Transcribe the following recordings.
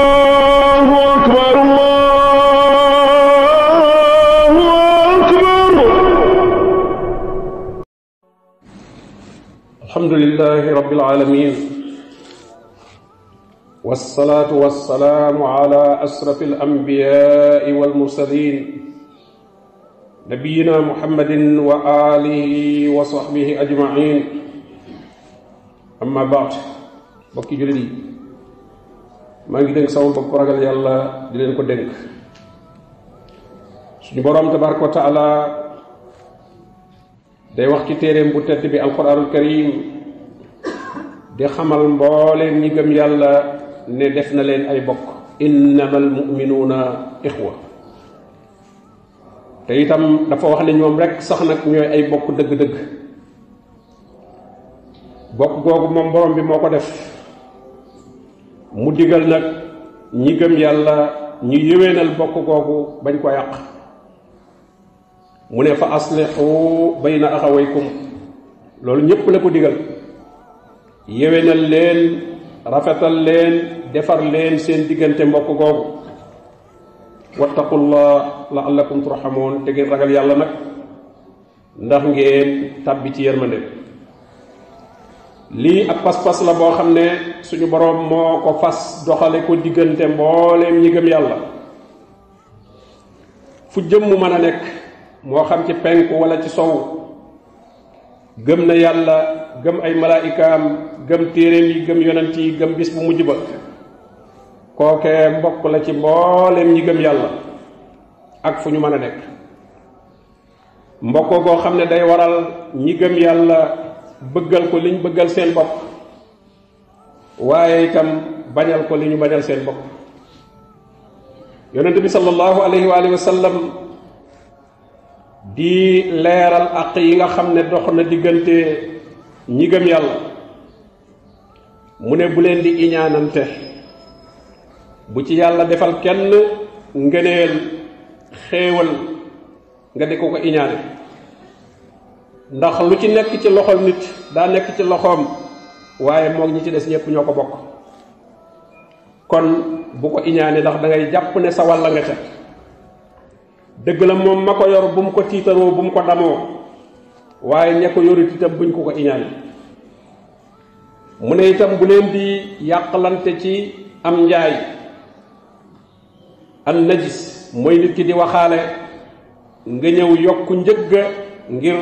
الله أكبر الله أكبر. الحمد لله رب العالمين والصلاة والسلام على أشرف الأنبياء والمرسلين نبينا محمد وآله وصحبه أجمعين. amma baat bokki jullit yi maa ngi dénk sama bopp ragal yàlla di leen ko dénk. suñu boroom tabaraka wa taala day wax ci téeréem bu tedd bi alquranul karim di xamal mbooleen ñi gëm yàlla ne def na leen ay bokk. innamal mu'minuuna ixwa. te itam dafa wax ne ñoom rek sax nag ñooy ay bokk dëgg-dëgg. bokk googu moom borom bi moo ko def mu digal nag ñi gëm yàlla ñu yéwénal bokk googu bañ ko yàq. mu ne fa aslihu bayna axawaykum, loolu ñépp la ko digal. yéwénal leen, rafetal leen, defar leen seen diggante mbokk googu. wattaqullah la'allakum turhamun, te ngeen ragal yàlla nag ndax ngeen tàbbi ci yërmande. lii ak pas-pas la boo xam ne suñu boroom moo ko fas doxale ko diggante mbooleem ñi gëm yàlla. fu jëmm mën a nekk moo xam ci penku wala ci sow, gëm na yàlla, gëm ay malaayikaam, gëm téeréem yi, gëm yonent yi, gëm bis bu mujj ba, kookee mbokk la ci mbooleem ñi gëm yàlla ak fu ñu mën a nekk. mbokkoo goo xam ne day waral ñi gëm yàlla bëggal ko liñ bëggal seen bopp, waaye itam bañal ko li ñu bañal seen bopp. yonent bi sallallahu alayhi wa sallam di leeral àq yi nga xam ne dox na diggante ñi gëm yàlla. mu ne bu leen di iñaanante. bu ci yàlla defal kenn ngëneel xéewal nga di ko iñaane, ndax lu ci nekk ci loxol nit daa nekk ci loxoom, waaye moom ñi ci des ñépp ñoo ko bokk. kon bu ko iñaane, ndax da ngay jàpp ne sa wàll nga ca. dëgg la moom ma ko yor bu mu ko tiitaroo, bu mu ko damoo, waaye ña ko yorit itam buñ ko iñaane. mu ne itam bu leen di yàqalante ci am njaay. an najis mooy nit ki di waxaale nga ñëw yokk njëgga ngir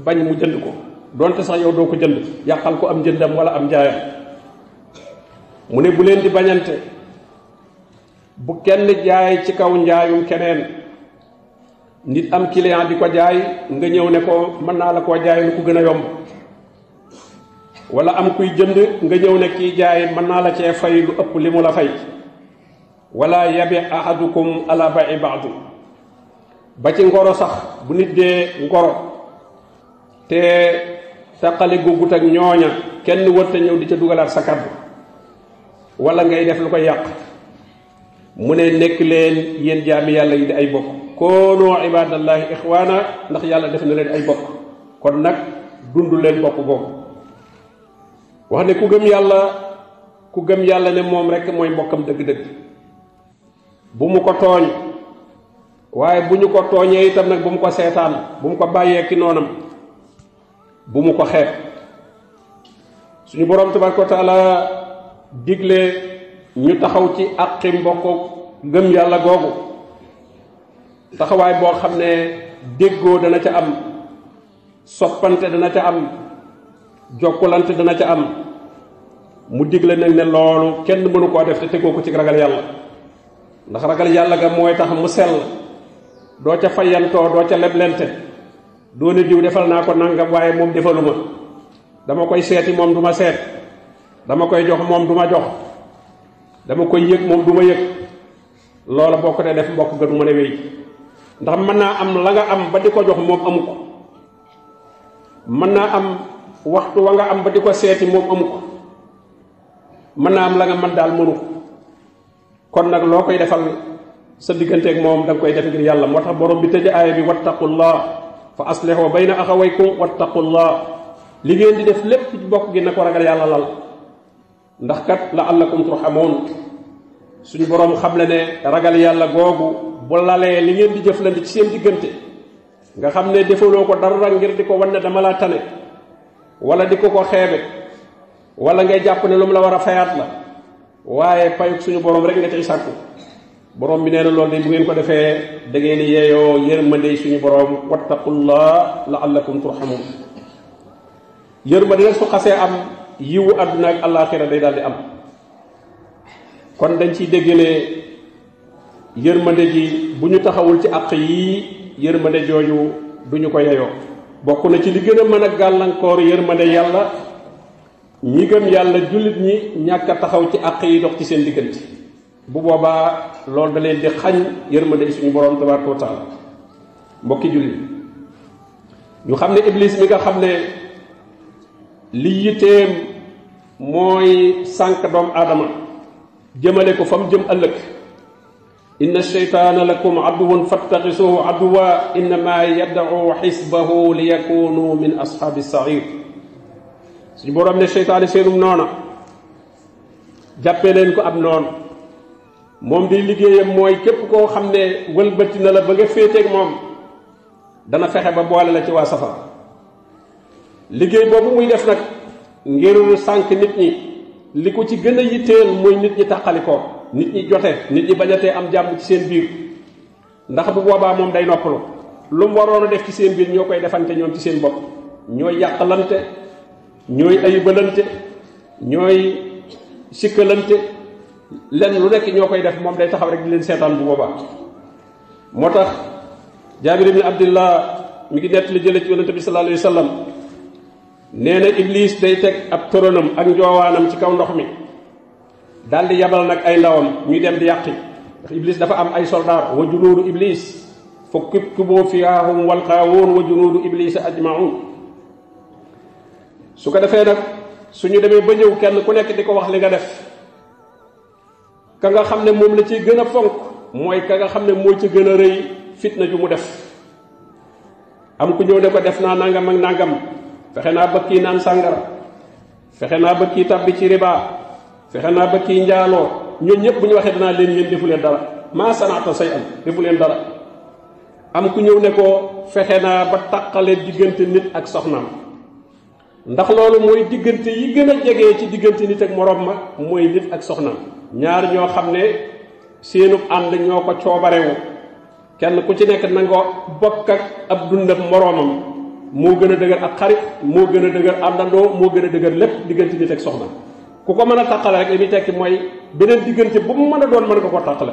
bañ mu jënd ko, donte sax yow doo ko jënd, yàqal ko am jëndam wala am njaayam. mu ne bu leen di bañante. bu kenn jaay ci kaw njaayum keneen. nit am client di ko jaay nga ñëw ne ko mën naa la koo jaay lu ko gën a yomb, wala am kuy jënd nga ñëw ne kii jaay mën naa la cee fay lu ëpp li mu la fay. wala yabi ahadukum ala ba'i ba'du. ba ci ngoro sax bu nit dee ngoro te taqali gugut ak ñooña, kenn wërta ñëw di ca dugalaat sa kàddu wala ngay def lu koy yàq. mu ne nekk leen yéen jaami yàlla yi di ay bokk. koonu ibadallahi ixwaana, ndax yàlla def na leen ay bokk. kon nag dund leen bokk googu. wax ne ku gëm yàlla ne moom rek mooy mbokkam dëgg-dëgg. bu mu ko tooñ, waaye bu ñu ko tooñee itam nag bu mu ko seetaan, bu mu ko bàyyee ki noonam, bu mu ko xeeb. suñu boroom tabaraka wa taala digle ñu taxaw ci àqi mbokk gëm yàlla googu taxawaay boo xam ne déggoo dana ca am, soppante dana ca am, jokkulante dana ca am. mu digle nag ne loolu kenn mënu koo def te tegoo ko ci ragal yàlla, ndax ragal yàlla ga mooy tax mu sell. doo ca fayantoo, doo ca leblente, doo ne diw defal naa ko nangam waaye moom defaluma, dama koy seeti moom du ma seet, dama koy jox moom du ma jox, dama koy yëg moom du ma yëg. loola boo ko dee def mbokk ga du mën a wéy, ndax mën naa am la nga am ba di ko jox moom amu ko, mën naa am waxtu wa nga am ba di ko seeti moom amu ko, mën naa am la nga mën daal mënu ko. kon nag loo koy defal sa digganteeg moom da nga koy def ngir yàlla. moo tax borom bi tëj aaya bi wattaqullah fa aslihu bayna axawaykum wattaqullah li ngeen di def lépp ci bokk gi na ko ragal yàlla lal ndax kat la'allakum turhamun suñu borom xamle ne ragal yàlla googu bu lalee li ngeen di jëflante ci seen diggante nga xam ne defaloo ko dara ngir di ko wan ne dama laa tane wala di ko xeebe wala ngay jàpp ne lu mu la war a fayaat la waaye payuk suñu borom rek nga cay sàkku borom bi nee na loolu de bu ngeen ko defee da ngeen di yeeyoo yërmande suñu borom wattaqullah la'allakum turhamun yërmande nag su xasee am yiwu àdduna ak àllaaxira day daal di am kon dañ ciy dégg ne yërmande ji bu ñu taxawul ci àq yii yërmande jooju duñu ko yeyoo bokk na ci li gën a mën a gàllankoor yërmande yàlla ñi gëm yàlla jullit ñi ñàkk a taxaw ci àq yi dox ci seen diggante bu boobaa loolu da leen di xañ yërmande suñu borom tabaraka wa taala mbokki jullit ñu xam ne iblis mi nga xam ne li yitteem mooy sànq doomu aadama jëmale ko fa mu jëm ëllëg inna sheytaana lakum aduwun fattaxisuhu aduwa innama yad'u xisbahu li yakunu min ashaabi sair suñu borom ne sheytaane seenum noona jàppee leen ko ab noon moom di liggéeyam mooy képp koo xam ne wëlbati na la ba nga féeteeg moom dana fexe ba boole la ci waa safara liggéey boobu muy def nag ngir sànq nit ñi li ko ci gën a yitteel mooy nit ñi tàqalikoo nit ñi jote nit ñi bañatee am jàmm ci seen biir ndax bu boobaa moom day noppalu lu mu waroon a def ci seen biir ñoo koy defante ñoom ci seen bopp ñooy yàqalante ñooy ayibalante ñooy sikkalante lenn lu nekk ñoo koy def moom day taxaw rek di leen seetaan bu boobaa moo tax Jaabir ibn Abdillah mi ngi nett li jële ci yonente bi sallallahu alayhi wa sallam nee na iblis day teg ab toronam ak njoowaanam ci kaw ndox mi daal di yabal nag ay ndawam ñuy dem di yàqi ndax iblis dafa am ay soldaar wa junuudu iblis fa kibkibu fiyaahum walqaawuun wa junuudu iblis ajmaun su ko defee nag suñu demee ba ñëw kenn ku nekk di ko wax li nga def ka nga xam ne moom la ciy gën a fonk mooy ka nga xam ne moo ci gën a rëy fitna ju mu def am ku ñëw ne ko def naa nangam ak nangam fexe naa ba kii naan sàngara fexe naa ba kii tabbi ci riba fexe naa ba kii njaaloo ñooñu ñëpp bu ñu waxee danaa leen yéen defu leen dara maa sanaata say am defu leen dara am ku ñëw ne ko fexe naa ba taqale diggante nit ak soxnaam ndax loolu mooy diggante yi gën a jege ci diggante nit ak morom ma mooy nit ak soxnaam ñaar ñoo xam ne seenub ànd ñoo ko coobarewu kenn ku ci nekk nangoo bokk ak ab dundam moroomam moo gën a dëgër ak xarit moo gën a dëgër àndandoo moo gën a dëgër lépp diggante nit ak soxna ku ko mën a tàqale rek li muy tekki mooy beneen diggante bu mu mën a doon mën nga ko tàqale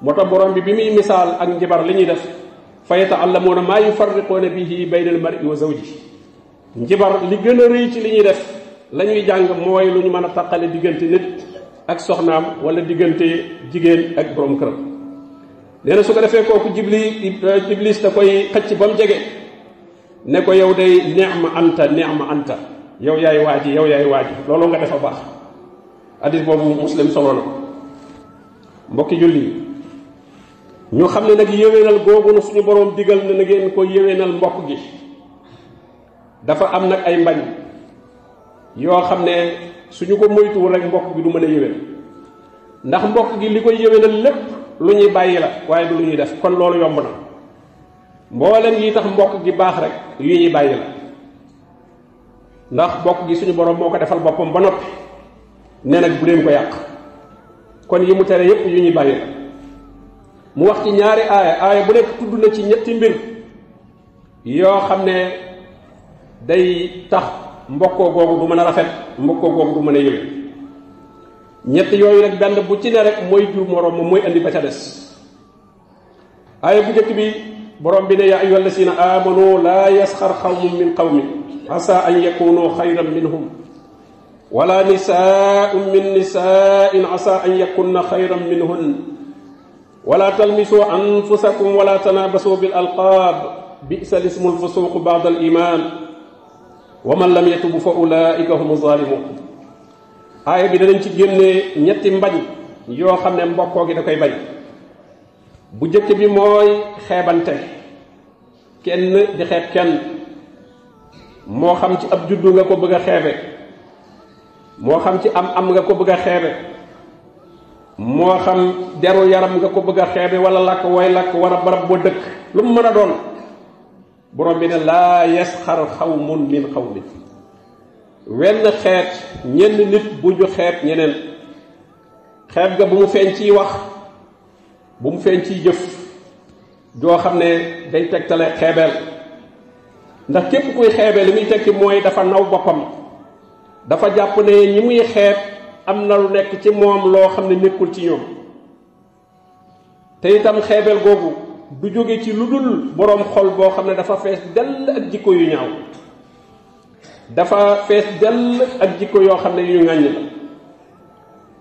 moo tax borom bi muy misaal ak njibar li ñuy def fa yata'allamuuna maa yufarriquuna bihi bayna al-mar'i wa zawjihi njibar li gën a rëy ci li ñuy def la ñuy jàng mooy lu ñu mën a tàqale diggante nit ak soxnaam wala diggante jigéen ak borom këram nee na su ko defee kooku iblis da koy xëcc ba mu jege ne ko yow day ni'ma anta yow yaay waaji loolu nga defa baax hadis boobu muslim solo na mbokki julli ñu xam ne nag yéwénal googu na suñu boroom digal ne na ngeen ko yéwénal mbokk gi dafa am nag ay mbañ yoo xam ne suñu ko moytuwul rek mbokk gi du mën a yéwén ndax mbokk gi li koy yéwénal lépp lu ñuy bàyyi la waaye du lu ñuy def kon loolu yomb na mboolem yi tax mbokk gi baax rek yu ñuy bàyyi la ndax mbokk gi suñu borom moo ko defal boppam ba noppi ne nag bu leen ko yàq kon yi mu tere yépp yu ñuy bàyyi la mu wax ci ñaari aaya bu nekk tudd na ci ñetti mbir yoo xam ne day tax mbokkoo googu du mën a rafet mbokkoo googu du mën a yëwén ñett yooyu nag benn bu ci ne rek mooy jur moroom moom mooy andi ba ca des aaya bu njëkk bi borom bi ne yaa ayyuha alladina amanu laa yasxar xawmun min qawmin asa an yakunu xayran minhum wala nisaa'un min nisaa'in asa an yakunna xayran minhun wala talmisu anfusakum wala tanabasu bil alqaab bi'sa lismu alfusuqu ba'da al iman wa man lam yatubu fa ulaika humu zalimun aaya bi danañ ci génne ñetti mbañ yoo xam ne mbokkoo gi da koy bañ bu jëkk bi mooy xeebante kenn di xeeb kenn moo xam ci ab juddu nga ko bëgg a xeebe moo xam ci am nga ko bëgg a xeebe moo xam deru yaram nga ko bëgg a xeebe wala làkk way làkk wala barab boo dëkk lu mu mën a doon borom bi ne laa yasxar xawmun min xawmin wenn xeet ñenn nit bu ñu xeet ñeneen xeet ga bu mu feeñ ciy wax bu mu feeñ ciy jëf joo xam ne day tegtale xeebeel ndax képp kuy xeebeel li muy tekki mooy dafa naw boppam dafa jàpp ne ñi muy xeeb am na lu nekk ci moom loo xam ne nekkul ci ñoom te itam xeebeel googu du jóge ci lu dul boroom xol boo xam ne dafa fees dell ak jikko yu ñaaw dafa fees dell ak jikko yoo xam ne yu ŋàññ la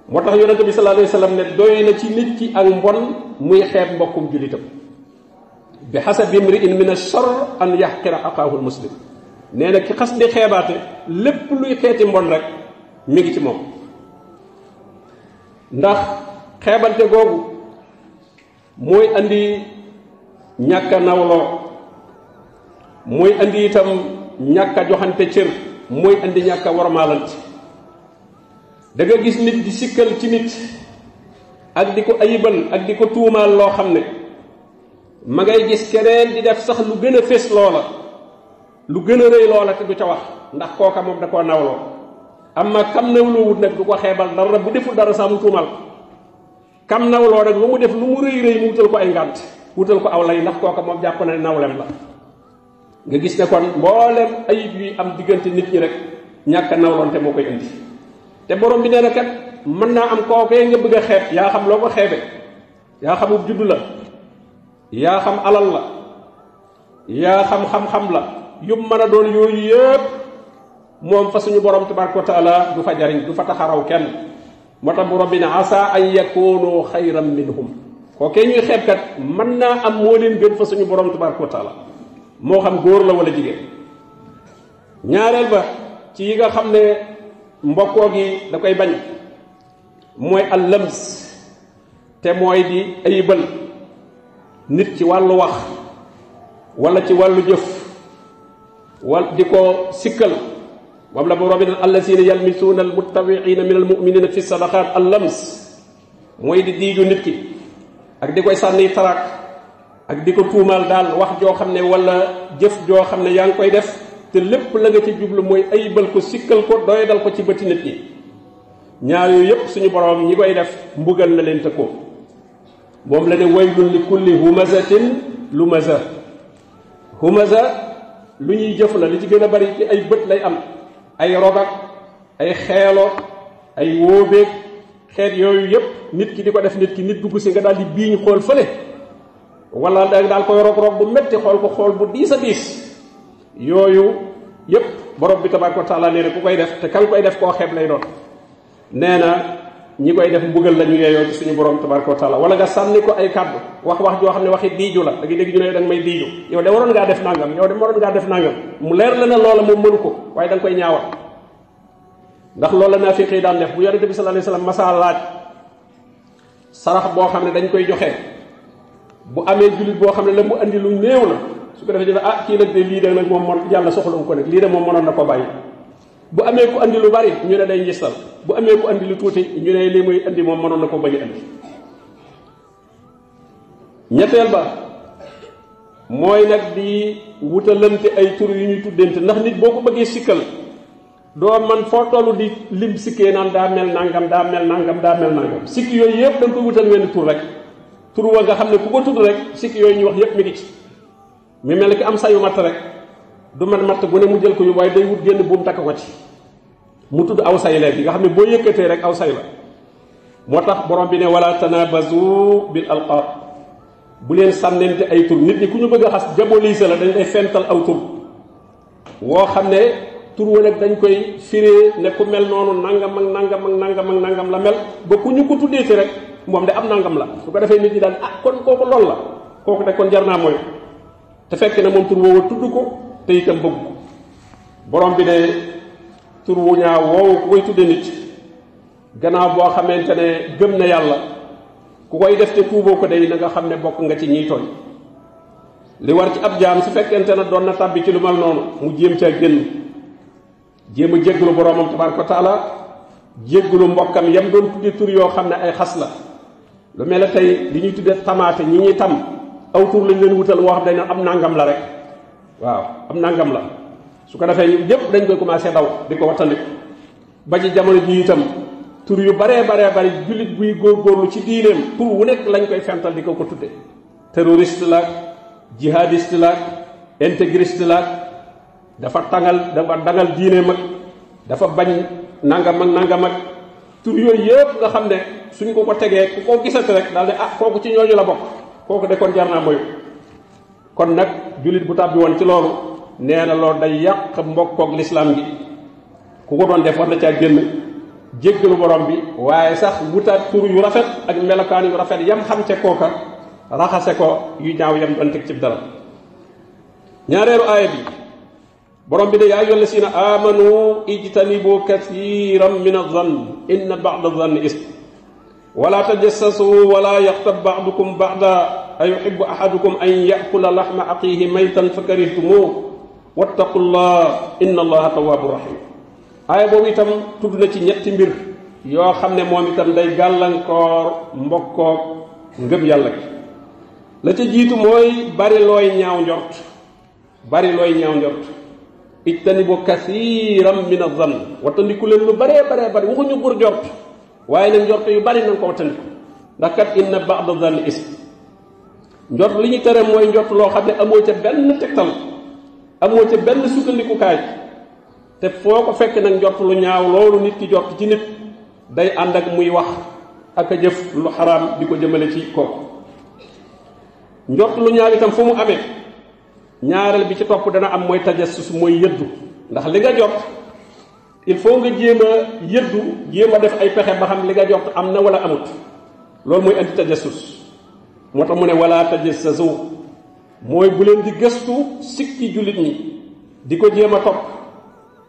moo tax yonente bi sallallahu alayhi wasallam ne doy na ci nit ki ak mbon muy xeeb mbokkum julitam bi hasabi imri'in min ash-sharr an yahqira axaahu al-muslim nee na ki xas di xeebaate lépp luy xeeti mbon rek mi ngi ci moom ndax xeebante googu mooy andi ñàkk a nawloo mooy andi itam ñàkk a joxante cër mooy andi ñàkk a warmaalante da nga gis nit di sikkal ci nit ak di ko ayibal ak di ko tuumaal loo xam ne ma ngay gis keneen di def sax lu gën a fés loola lu gën a rëy loola te du ca wax ndax kooka moom da koo nawloo amma kam nawloo wut nag du ko xeebal dara bu deful dara sax mu tuumal kam nawloo nag lu mu def lu mu rëy rëy mu wutal ko ay ngànt wutal ko aw lay ndax kooka moom jàpp na ne nawlem la nga gis ne kon mboolem ayib yi am diggante nit ñi rek ñàkk a nawloonte moo koy indi te borom bi nee na kat mën naa am kookee nga bëgg a xeeb yaa xam loo ko xeebe yaa xamub juddu la yaa xam alal la yaa xam xam-xam la yu mën a doon yooyu yëpp moom fa suñu borom tabaraka wa taala du fa jariñ du fa taxaraw kenn moo tax borom bi ne asa an yakunu xayran minhum kookee ñuy xeeb kat mën naa am moo leen gën fa suñu borom tabaraka wa taala moo xam góor la wala jigéen ñaareel ba ci yi nga xam ne mbokkoo gi da koy bañ mooy allams te mooy di ayibal nit ci wàllu wax wala ci wàllu jëf wala di ko sikkal moom la borom bi ne allazina yalmisuuna almuttawiina min almuminina fi sadaqat allams mooy di diiju nit ki ak di koy sànni taraak ak di ko tuumaal daal wax joo xam ne wala jëf joo xam ne yaa ngi koy def te lépp la nga ci jublu mooy ayibal ko sikkal ko doyadal ko ci bëti nit ñi ñaar yooyu yépp suñu borom ñi koy def mbugal na leen tëkkoo moom la ne waylun li kulli humazatin lumaza humaza lu ñuy jëf la li ci gën a bari ci ay bët lay am ay rogak ay xeelo ay wóobeeg xeet yooyu yépp nit ki di ko def nit ki nit dugg si nga daal di biiñ xool fële wala daal koy rog-rog bu metti xool ko xool bu diis a diis yooyu yépp borom bi tabaraka wa taala nee na ku koy def te kan koy def koo xeeb lay doon nee na ñi koy def mbugal la ñu yeeyoo ci suñu borom tabaraka wa taala wala nga sànni ko ay kàddu wax joo xam ne waxi diiju la da ngay dégg ñu ne da nga may diiju yow de waroon ngaa def nangam yow de waroon ngaa def nangam mu leer la ne loola moom mënu ko waaye da nga koy ñaawal ndax loolu la naafiq yi daan def bu yonente bi sallallahu alayhi wasallam masaa laaj sarax boo xam ne dañ koy joxe bu amee jullit boo xam ne la mu andi lu néew la su ko defee dina kii nag de lii de nag moom yàlla soxlawu ko nag lii de moom mënoon na ko bàyyi bu amee ku andi lu bari ñu ne day njistal bu amee ku andi lu tuuti ñu ne lii muy andi moom mënoon na ko bañ a andi ñetteel ba mooy nag di wutalante ay tur yu ñuy tuddante ndax nit boo ko bëggee sikkal doo man foo toll di lim sikkee naan daa mel nangam daa mel nangam daa mel nangam sikki yooyu yëpp da nga koy wutal wenn tur rek tur wa nga xam ne ku ko tudd rek sikki yooyu ñu wax yëpp mi ngi ci mi mel ni ki am sayu matt rek du man matt bu ne mu jël ko yu waaye day wut génn buum takk ko ci mu tudd aw say léegi nga xam ne boo yëkkatee rek aw say la moo tax borom bi ne wala tanabazu bil alqab bu leen sànnente ay tur nit ñi ku ñu bëgg a xas jabolise la dañ lay fental aw tur woo xam ne tur wa nag dañ koy firee ne ku mel noonu nangam ak nangam ak nangam ak nangam la mel ba ku ñu ko tuddee ci rek moom de am nangam la su ko defee nit ñi daan kon kooku lool la kooku de kon jar naa mooy te fekk na moom tur woowu tudd ko te itam bëgg ko borom bi ne tur wu ñaaw woowu ku koy tudde nit gannaaw boo xamante ne gëm na yàlla ku koy def te tuuboo ko day na nga xam ne bokk nga ci ñiy tooñ li war ci ab jaam su fekkente ne doon na tàbbi ci lu mal noonu mu jéem caa génn jéem a jégglu boroomam tabaaraka wa taala jégglu mbokkam yam doon tudde tur yoo xam ne ay xas la lu mel ne tey li ñuy tudde tamaate ñi ñuy tam aw tur lañ leen wutal woo xam dañ ne am nangam la rek waaw am nangam la su ko defee ñu yëpp dañ koy commencé daw di ko wattandiku ba ci jamono ji itam tur yu baree bari jullit buy góorgóorlu ci diineem tur wu nekk lañ koy fental di ko ko tudde terroriste laak jihadiste laak intégriste laak dafa dangal diineem ak dafa bañ nangam ak tur yooyu yëpp nga xam ne suñ ko tegee ku ko gisati rek daal ne kooku ci ñooñu la bokk kooku de kon jar naa moyu kon nag jullit bu tàbbi woon ci loolu nee na loolu day yàq mbokkook lislaam gi ku ko doon def war na caa génn jéggalu borom bi waaye sax wutaat tur yu rafet ak melokaan yu rafet yam xam ca kooka raxase ko yu ñaaw yam doon teg ci dara ñaareelu aaya bi borom bi de yaa ayyuha llazina amanu ijtanibu kathiran min adh-dhann inna ba'da adh-dhanni ism wala tajassasu wala yaqtab ba'dukum ba'da ayuhibbu ahadukum an ya'kula lahma aqihi maytan fakarihtumuh wattaqullah inna allaha tawwabur rahim aaya boobu itam tudd na ci ñetti mbir yoo xam ne moom itam day gàllankoor mbokkook ngëm yàlla gi la ca jiitu mooy bari looy ñaaw njort ijtanibu kathiran min adh-dhann wattandiku leen lu baree bari waxuñu bur njort waaye nag njort yu bari nañ ko wattandiku ndax kat inna ba'da adh-dhanni ism njort li ñu tere mooy njort loo xam ne amoo ca benn tegtal amoo ca benn sukkandikukaay te foo ko fekk nag njort lu ñaaw loolu nit ki jort ci nit day ànd ak muy wax ak a jëf lu xaraam di ko jëmale ci kooku njort lu ñaaw itam fu mu amee ñaareel bi ci topp dana am mooy tajassus mooy yëddu ndax li nga jort il faut nga jéem a yëddu jéem a def ay pexe ba xam li nga jort am na wala amut loolu mooy andi tajassus moo tax mu ne wala tajassasu mooy bu leen di gëstu sikki jullit ñi di ko jéem a topp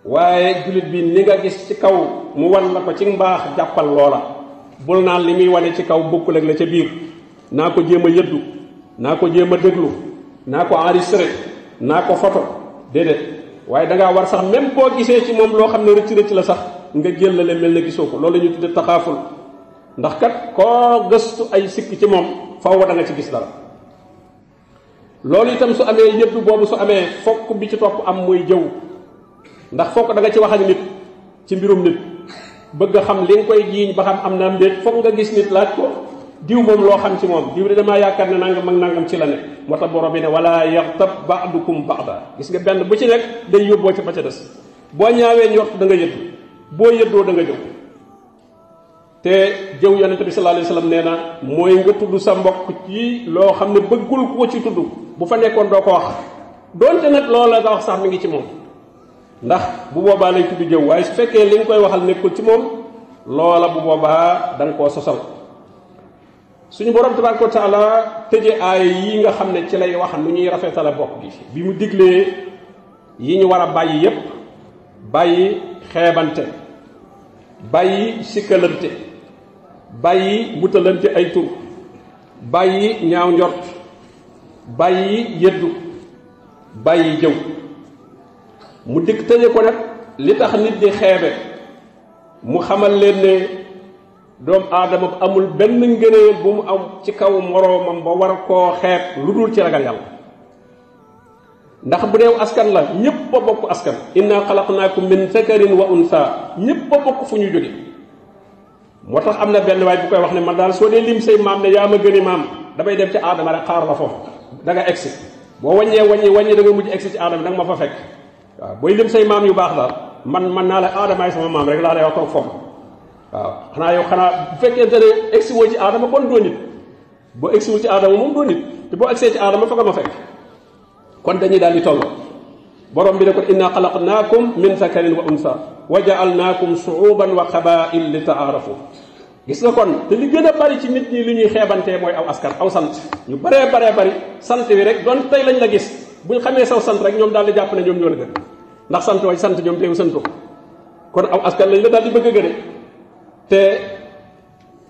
waaye jullit bi ni nga gis ci kaw mu wan la ko ci mbaax jàppal loola bul naan li muy wane ci kaw bokkul ak la ca biir naa ko jéem a yëddu naa ko jéem a déglu naa ko enregistré naa ko photo déedéet waaye dangaa war sax même boo gisee ci moom loo xam ne rëcc la sax nga jëllale mel na gisoo ko loolu la ñuy tudde taxaaful ndax kat koo gëstu ay sikk ci moom faw da nga ci gis dara loolu itam su amee yëddu boobu su amee fokk bi ci topp am mooy jëw ndax fokk da nga ci wax ak nit ci mbirum nit bëgg a xam li nga koy jiiñ ba xam am na mbéet fokk nga gis nit laaj ko diw moom loo xam ci moom diw de damaa yaakaar ne nangam ak nangam ci la ne moo tax borom bi ne wala yaxtab ba'dukum ba'da gis nga benn bu ci nekk day yóbboo ci ba ca des boo ñaawee njort da nga yëddu boo yëddoo da nga jëw te jëw yonente bi sallallahu alayhi wasallam nee na mooy nga tudd sa mbokk ci loo xam ne bëggul ku ko ci tudd bu fa nekkoon doo ko wax doonte nag loola nga wax sax mi ngi ci moom ndax bu boobaa lay tudd jëw waaye su fekkee li nga koy waxal nekkul ci moom loola bu boobaa da nga koo sosal suñu borom tabaraka wa taala tëje aaya yi nga xam ne ci lay wax nu ñuy rafetale bokk gi bi mu diglee yi ñu war a bàyyi yépp bàyyi xeebante bàyyi sikkalante bàyyi wutalante ay tur bàyyi ñaaw njort bàyyi yëddu bàyyi jëw mu dikk tëje ko nag li tax nit di xeebe mu xamal leen ne doomu aadama amul benn ngëneel bu mu am ci kaw moroomam ba war koo xeeb lu dul ci ragal yàlla ndax bu deew askan la ñépp a bokk askan inna xalaqnaakum min zakarin wa unsa ñépp a bokk fu ñu jóge moo tax am na benn waay bu koy wax ne man daal soo dee lim say maam ne yaa ma gëni maam damay dem ci aadama rek xaar la foofu da nga egsi boo wàññee da nga mujj egsi ci aadama da nga ma fa fekk waaw booy lim say maam yu baax daal man naa la aadamaay sama maam rek laa lay wax toog foofu waaw xanaa bu fekkente ne egsi woo ci aadama kon doo nit boo egsi woo ci aadama moom doo nit te boo egsee ci aadama fa nga ma fekk kon dañuy daal di tolloo borom bi ne ko inna xalaqnaakum min zakarin wa unsa wa ja'alnaakum shu'uban wa qabaa'il li ta'aarafu gis nga kon te li gën a bari ci nit ñi li ñuy xeebantee mooy aw askan aw sant ñu baree bari sant wi rek doon tey lañ la gis buñ xamee saw sant rek ñoom daal di jàpp ne ñoom ñoo la gën ndax sant way sant ñoom teewu santu kon aw askan lañ la daal di bëgg a gëne te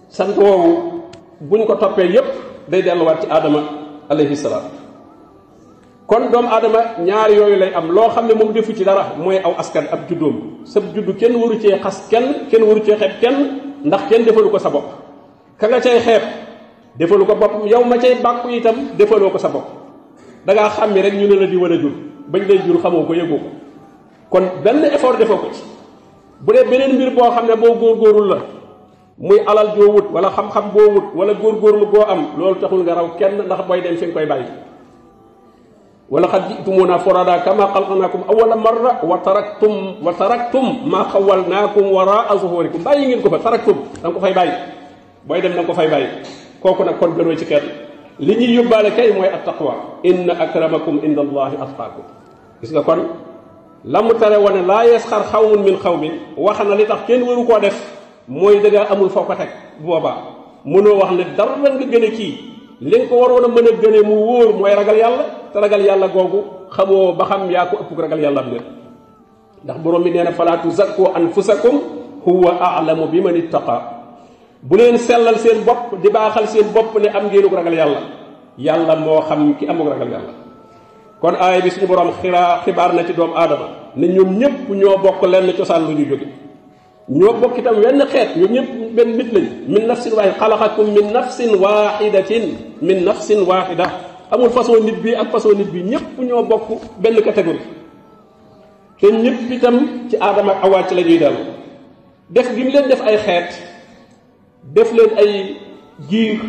sant woowu buñ ko toppee yépp day delluwaat ci aadama alayhi salaam kon doomu aadama ñaar yooyu lay am loo xam ne moom defu ci dara mooy aw askan ab juddoom sa juddu kenn waru cee xas kenn waru cee xeeb kenn ndax kenn defalu ko sa bopp ka nga cay xeeb defalu ko boppam yow ma cay bàkku itam defaloo ko sa bopp da ngaa xàmmi rek ñu ne la di war a jur bañ lay jur xamoo ko yëgoo ko kon benn effort defoo ko ci bu dee beneen mbir boo xam ne boo góorgóorlu la muy alal joo wut wala xam-xam boo wut wala góorgóorlu boo am loolu taxul nga raw kenn ndax booy dem fi nga koy bàyyi wala qad ji'tumuna furada kama xalaqnakum awwala marra wa taraktum ma xawalnaakum waraa zuhurikum bàyyi ngeen ko fa taraktum da nga ko fay bàyyi booy dem da nga ko fay bàyyi kooku nag kon gënoo ci kenn li ñuy yóbbaale kay mooy attaqwa inna akramakum inda allahi atqaakum gis nga kon la mu tere wane laa yasxar xawmun min xawmin wax na li tax kenn waru koo def mooy da nga amul foo ko teg bu boobaa mënoo wax ne dara nga gën a kii li nga ko waroon a mën a gëne mu wóor mooy ragal yàlla te ragal yàlla googu xamoo ba xam yaa ko ëpp ragal yàlla am leen ndax borom bi nee na falaa tuzakku anfusakum huwa a'lamu bi man ittaqa bu leen sellal seen bopp di baaxal seen bopp ne am ngeenug ragal yàlla yàlla moo xam ki amug ragal yàlla kon aaya bi suñu borom xibaar na ci doomu aadama ne ñoom ñëpp ñoo bokk lenn cosaan lu ñu jóge ñoo bokk itam wenn xeet ñoom ñëpp benn nit lañ min nafsin waahida xalaqakum min nafsin waahida amul façon nit bi ak façon nit bi ñëpp ñoo bokk benn catégorie te ñëpp itam ci aadama ak awaa ci la ñuy dellu def gi mu leen def ay xeet def leen ay giir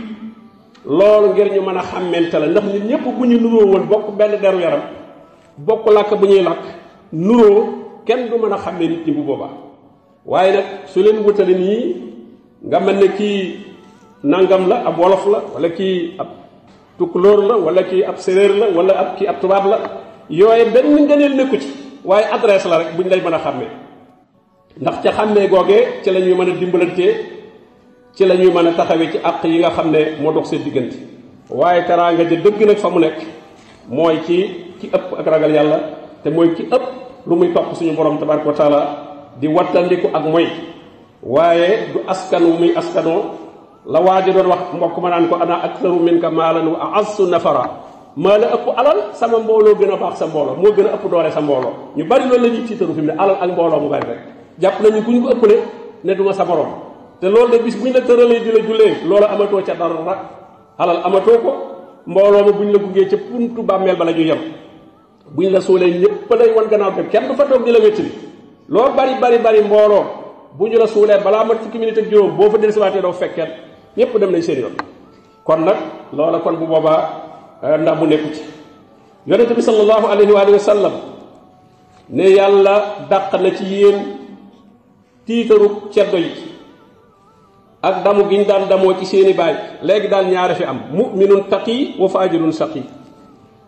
loolu ngir ñu mën a xàmmente la ndax nit ñëpp bu ñu nuróo woon bokk benn deru yaram bokk làkk bu ñuy làkk nuróo kenn du mën a xàmmee nit ñi bu boobaa waaye nag su leen wutale nii nga mel ne kii nangam la ab wolof la wala kii ab tukulóor la wala kii ab séréer la wala kii ab tubaab la yooye benn ngëneel nekku ci waaye adresse la rek buñ lay mën a xàmmee ndax ca xàmmee googee ci la ñuy mën a dimbalantee ci la ñuy mën a taxawee ci àq yi nga xam ne moo dox seen diggante waaye teraanga ja dëgg nag fa mu nekk mooy ci ëpp ak ragal yàlla te mooy ci ëpp lu muy topp suñu borom tabaraka wa taala di wattandiku ak moy waaye du askan wu muy askanoo la waaja doon wax mbokk ma naan ko ana aktharu minka maalan wa a'azzu nafara maa la ëpp alal sama mbooloo gën a baax sa mbooloo moo gën a ëpp doole sa mbooloo ñu bari loolu la ñuy tiitaru fi mu ne alal ak mbooloo mu bari rek jàpp nañu ku ñu ko ëppale ne duma sa morom te loolu de bis bu ñu la tëralee di la jullee loolu amatoo ca dara alal amatoo ko mbooloo ma bu ñu la buggee ca puntu bàmmeel ba la ñu yem bu ñu la soolee ñëpp lay wan gannaaw te kenn du fa toog di la wéttali loo bari mbooloo bu ñu la suulee balaa mat fukki minute ak juróom boo fa dellusiwaatee doo fekkee ñëpp dem nañ seen yoon kon nag loola kon bu boobaa ndax mu nekku ci yonente bi sallallahu alayhi wa sallam ne yàlla dàq na ci yéen tiitaru ceddo yi ak damu gi ñu daan damoo ci seeni baay léegi daal ñaari fi am mu'minun taqi wa faajirun saqi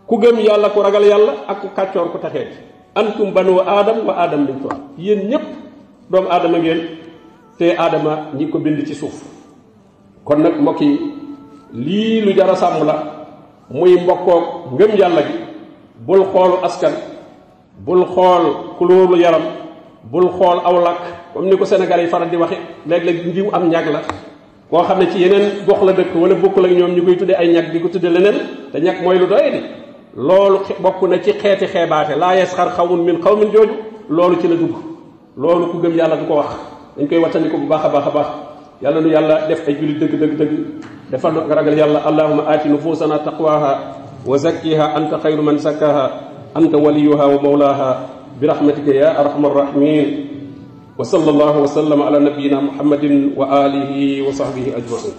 ku gëm yàlla ku ragal yàlla ak ku kàccoor ku taxee antum banu aadam wa aadam min turab yéen ñëpp doomu aadama ngeen te aadama ñi ko bind ci suuf kon nag mbokk yi lii lu jar a sàmm la muy mbokkoog ngëm yàlla gi bul xoolu askan bul xool kulóorlu yaram bul xool aw làkk comme ni ko Sénégal yi faral di waxe léeg-léeg njiw am ñag la koo xam ne ci yeneen gox la dëkk wala bokkul ak ñoom ñu koy tudde ay ñag di ko tudde leneen te ñag mooy lu doye di loolu bokk na ci xeeti xeebaate laa yasxar xawmun min xawmin jooju loolu ci la dugg loolu ku gëm yàlla du ko wax dañ koy wattandiku bu baax a baax yàlla nu yàlla def ay jullit dëgg defal nu ragal yàlla allahumma aati nufusana taqwaha wa zakkiha anta xayru man zakkaha anta waliyuha wa mawlaha bi rahmatika ya arhamar rahimin wa sallallahu wa sallama ala nabiyyina muhammadin wa alihi wa sahbihi ajmain